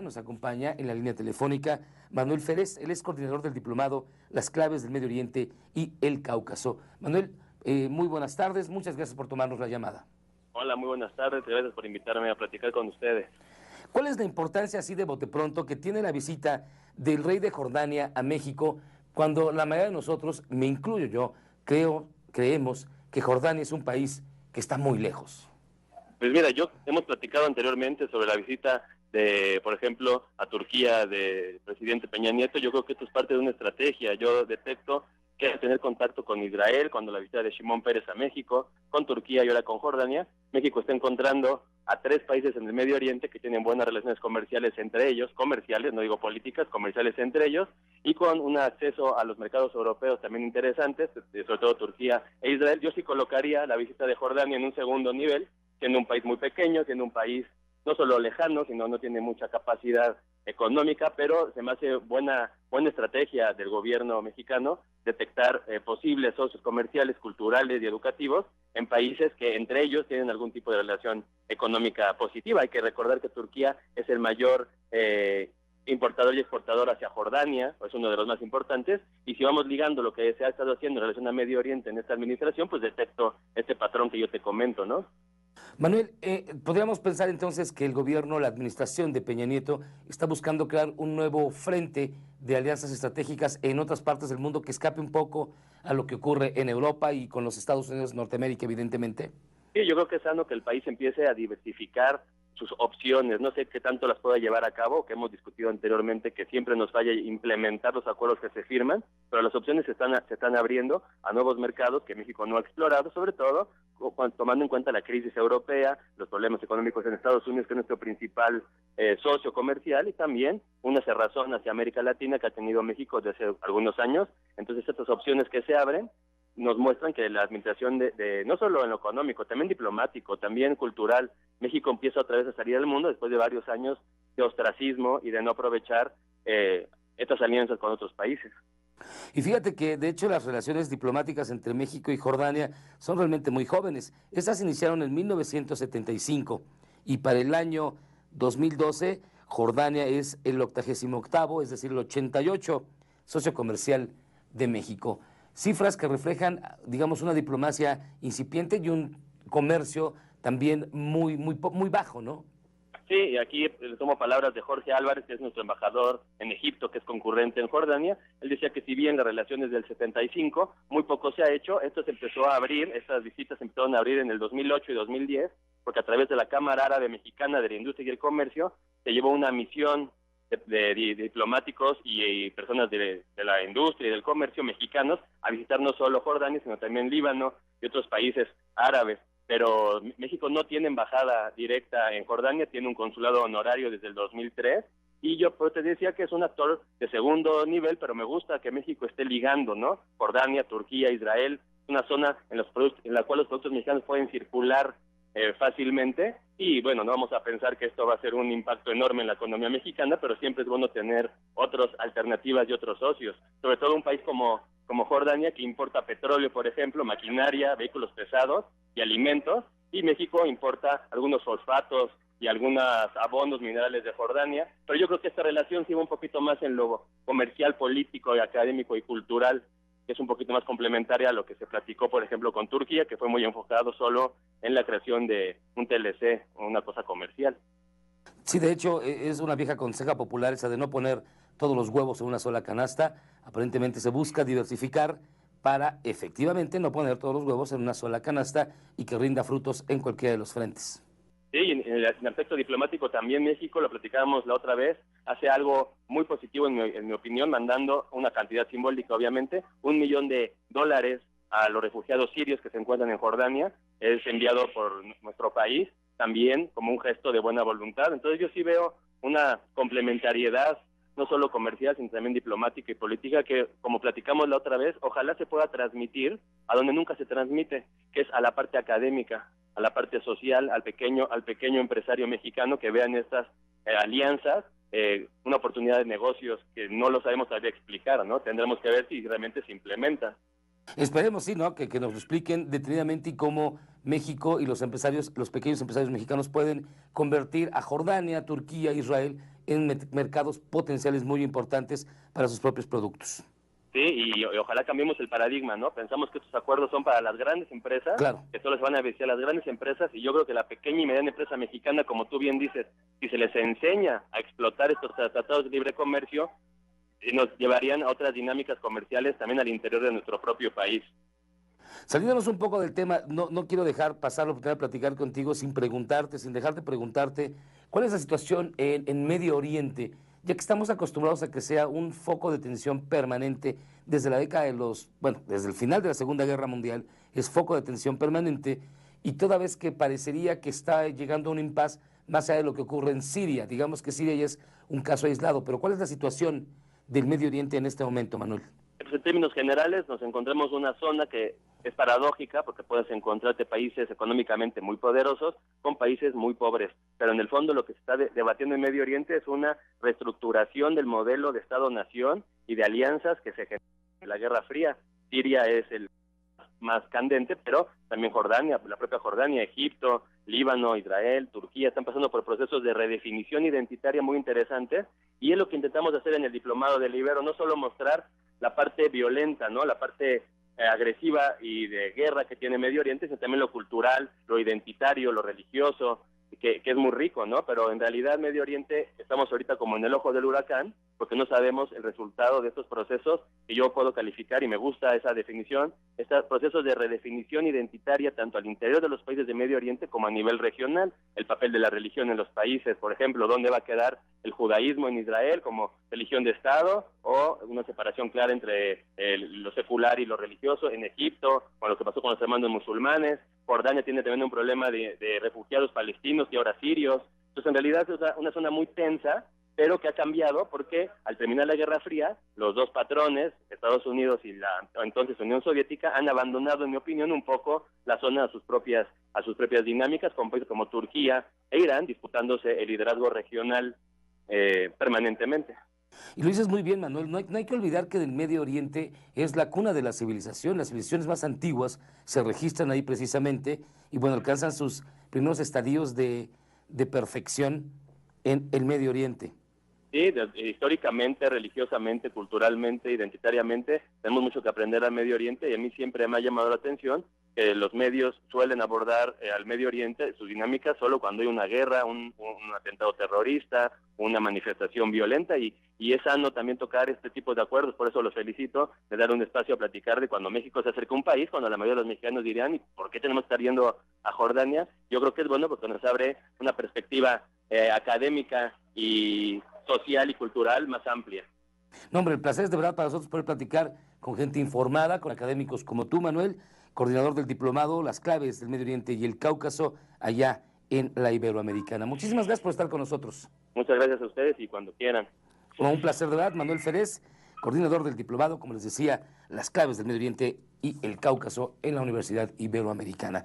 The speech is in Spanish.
Nos acompaña en la línea telefónica Manuel Férez, él es coordinador del diplomado Las claves del Medio Oriente y el Cáucaso. Manuel, muy buenas tardes, muchas gracias por tomarnos la llamada. Hola, muy buenas tardes, gracias por invitarme a platicar con ustedes. ¿Cuál es la importancia, así de bote pronto, que tiene la visita del rey de Jordania a México, cuando la mayoría de nosotros, me incluyo yo, creemos que Jordania es un país que está muy lejos? Pues mira, hemos platicado anteriormente sobre la visita de, por ejemplo, a Turquía del presidente Peña Nieto. Yo creo que esto es parte de una estrategia. Yo detecto que tener contacto con Israel, cuando la visita de Shimon Peres a México, con Turquía y ahora con Jordania, México está encontrando a 3 países en el Medio Oriente que tienen buenas relaciones comerciales entre ellos, comerciales, no digo políticas, comerciales entre ellos, y con un acceso a los mercados europeos también interesantes, sobre todo Turquía e Israel. Yo sí colocaría la visita de Jordania en un segundo nivel, siendo un país muy pequeño, siendo un país no solo lejano, sino no tiene mucha capacidad económica, pero se me hace buena estrategia del gobierno mexicano detectar posibles socios comerciales, culturales y educativos en países que entre ellos tienen algún tipo de relación económica positiva. Hay que recordar que Turquía es el mayor importador y exportador hacia Jordania, es uno de los más importantes, y si vamos ligando lo que se ha estado haciendo en relación a Medio Oriente en esta administración, pues detecto este patrón que yo te comento, ¿no? Manuel, podríamos pensar entonces que el gobierno, la administración de Peña Nieto, está buscando crear un nuevo frente de alianzas estratégicas en otras partes del mundo que escape un poco a lo que ocurre en Europa y con los Estados Unidos de Norteamérica, evidentemente. Sí, yo creo que es sano que el país empiece a diversificar sus opciones. No sé qué tanto las pueda llevar a cabo, que hemos discutido anteriormente, que siempre nos falla implementar los acuerdos que se firman, pero las opciones se están abriendo a nuevos mercados que México no ha explorado, sobre todo tomando en cuenta la crisis europea, los problemas económicos en Estados Unidos, que es nuestro principal socio comercial, y también una cerrazón hacia América Latina que ha tenido México desde hace algunos años. Entonces, estas opciones que se abren nos muestran que la administración no solo en lo económico, también diplomático, también cultural, México empieza otra vez a salir del mundo después de varios años de ostracismo y de no aprovechar estas alianzas con otros países. Y fíjate que, de hecho, las relaciones diplomáticas entre México y Jordania son realmente muy jóvenes. Estas iniciaron en 1975 y para el año 2012 Jordania es el 88º, es decir, el 88 socio comercial de México. Cifras que reflejan, digamos, una diplomacia incipiente y un comercio también muy bajo, ¿no? Sí, y aquí le tomo palabras de Jorge Álvarez, que es nuestro embajador en Egipto, que es concurrente en Jordania. Él decía que si bien las relaciones del 75, muy poco se ha hecho, esto se empezó a abrir, estas visitas se empezaron a abrir en el 2008 y 2010, porque a través de la Cámara Árabe Mexicana de la Industria y el Comercio se llevó una misión de diplomáticos y personas de la industria y del comercio mexicanos a visitar no solo Jordania, sino también Líbano y otros países árabes. Pero México no tiene embajada directa en Jordania, tiene un consulado honorario desde el 2003, y yo te decía que es un actor de segundo nivel, pero me gusta que México esté ligando, ¿no? Jordania, Turquía, Israel, una zona en la cual los productos mexicanos pueden circular fácilmente, y bueno, no vamos a pensar que esto va a ser un impacto enorme en la economía mexicana, pero siempre es bueno tener otras alternativas y otros socios, sobre todo un país como Jordania, que importa petróleo, por ejemplo, maquinaria, vehículos pesados y alimentos, y México importa algunos fosfatos y algunos abonos minerales de Jordania, pero yo creo que esta relación sí va un poquito más en lo comercial, político, académico y cultural, que es un poquito más complementaria a lo que se platicó, por ejemplo, con Turquía, que fue muy enfocado solo en la creación de un TLC, una cosa comercial. Sí, de hecho, es una vieja conseja popular esa de no poner todos los huevos en una sola canasta. Aparentemente se busca diversificar para efectivamente no poner todos los huevos en una sola canasta y que rinda frutos en cualquiera de los frentes. Sí, en el aspecto diplomático también México, lo platicábamos la otra vez, hace algo muy positivo en mi opinión, mandando una cantidad simbólica, obviamente, $1 millón a los refugiados sirios que se encuentran en Jordania, es enviado por nuestro país, también como un gesto de buena voluntad. Entonces yo sí veo una complementariedad, no solo comercial, sino también diplomática y política, que como platicamos la otra vez, ojalá se pueda transmitir a donde nunca se transmite, que es a la parte académica, a la parte social, al pequeño empresario mexicano, que vean estas alianzas, una oportunidad de negocios que no lo sabemos todavía explicar, ¿no? Tendremos que ver si realmente se implementa. Esperemos, sí, ¿no? Que nos lo expliquen detenidamente y cómo México y los empresarios, los pequeños empresarios mexicanos pueden convertir a Jordania, Turquía, Israel en mercados potenciales muy importantes para sus propios productos. Sí, y ojalá cambiemos el paradigma, ¿no? Pensamos que estos acuerdos son para las grandes empresas, claro, que solo les van a beneficiar a las grandes empresas, y yo creo que la pequeña y mediana empresa mexicana, como tú bien dices, si se les enseña a explotar estos tratados de libre comercio, nos llevarían a otras dinámicas comerciales también al interior de nuestro propio país. Saliéndonos un poco del tema, no quiero dejar pasar la oportunidad de platicar contigo sin preguntarte, sin dejar de preguntarte, ¿cuál es la situación en Medio Oriente? Ya que estamos acostumbrados a que sea un foco de tensión permanente desde la década de desde el final de la Segunda Guerra Mundial, es foco de tensión permanente, y toda vez que parecería que está llegando a un impas más allá de lo que ocurre en Siria. Digamos que Siria ya es un caso aislado, pero ¿cuál es la situación del Medio Oriente en este momento, Manuel? Pues en términos generales nos encontramos una zona que es paradójica porque puedes encontrarte países económicamente muy poderosos con países muy pobres, pero en el fondo lo que se está debatiendo en Medio Oriente es una reestructuración del modelo de Estado-Nación y de alianzas que se generó en la Guerra Fría. Siria es el más candente, pero también Jordania, la propia Jordania, Egipto, Líbano, Israel, Turquía, están pasando por procesos de redefinición identitaria muy interesantes, y es lo que intentamos hacer en el Diplomado del Ibero, no solo mostrar la parte violenta, ¿no? La parte agresiva y de guerra que tiene Medio Oriente, sino también lo cultural, lo identitario, lo religioso, que es muy rico, ¿no? Pero en realidad Medio Oriente estamos ahorita como en el ojo del huracán, porque no sabemos el resultado de estos procesos que yo puedo calificar, y me gusta esa definición, estos procesos de redefinición identitaria tanto al interior de los países de Medio Oriente como a nivel regional, el papel de la religión en los países, por ejemplo, dónde va a quedar el judaísmo en Israel como religión de Estado, o una separación clara entre lo secular y lo religioso en Egipto, con lo que pasó con los hermanos musulmanes. Jordania tiene también un problema de refugiados palestinos y ahora sirios. Entonces, en realidad es una zona muy tensa, pero que ha cambiado porque al terminar la Guerra Fría, los dos patrones, Estados Unidos y la entonces Unión Soviética, han abandonado, en mi opinión, un poco la zona a sus propias dinámicas, con países como Turquía e Irán disputándose el liderazgo regional permanentemente. Y lo dices muy bien, Manuel, no hay que olvidar que el Medio Oriente es la cuna de la civilización. Las civilizaciones más antiguas se registran ahí precisamente y bueno, alcanzan sus primeros estadios de perfección en el Medio Oriente. Sí, históricamente, religiosamente, culturalmente, identitariamente, tenemos mucho que aprender al Medio Oriente, y a mí siempre me ha llamado la atención que los medios suelen abordar al Medio Oriente, sus dinámicas, solo cuando hay una guerra, un atentado terrorista, una manifestación violenta, y es sano también tocar este tipo de acuerdos. Por eso los felicito de dar un espacio a platicar de cuando México se acerca a un país, cuando la mayoría de los mexicanos dirían, ¿y por qué tenemos que estar yendo a Jordania? Yo creo que es bueno porque nos abre una perspectiva académica y social y cultural más amplia. No, hombre, el placer es de verdad para nosotros poder platicar con gente informada, con académicos como tú, Manuel, coordinador del diplomado Las Claves del Medio Oriente y el Cáucaso, allá en la Iberoamericana. Muchísimas gracias por estar con nosotros. Muchas gracias a ustedes y cuando quieran. Bueno, un placer de verdad, Manuel Ferez, coordinador del diplomado, como les decía, Las Claves del Medio Oriente y el Cáucaso en la Universidad Iberoamericana.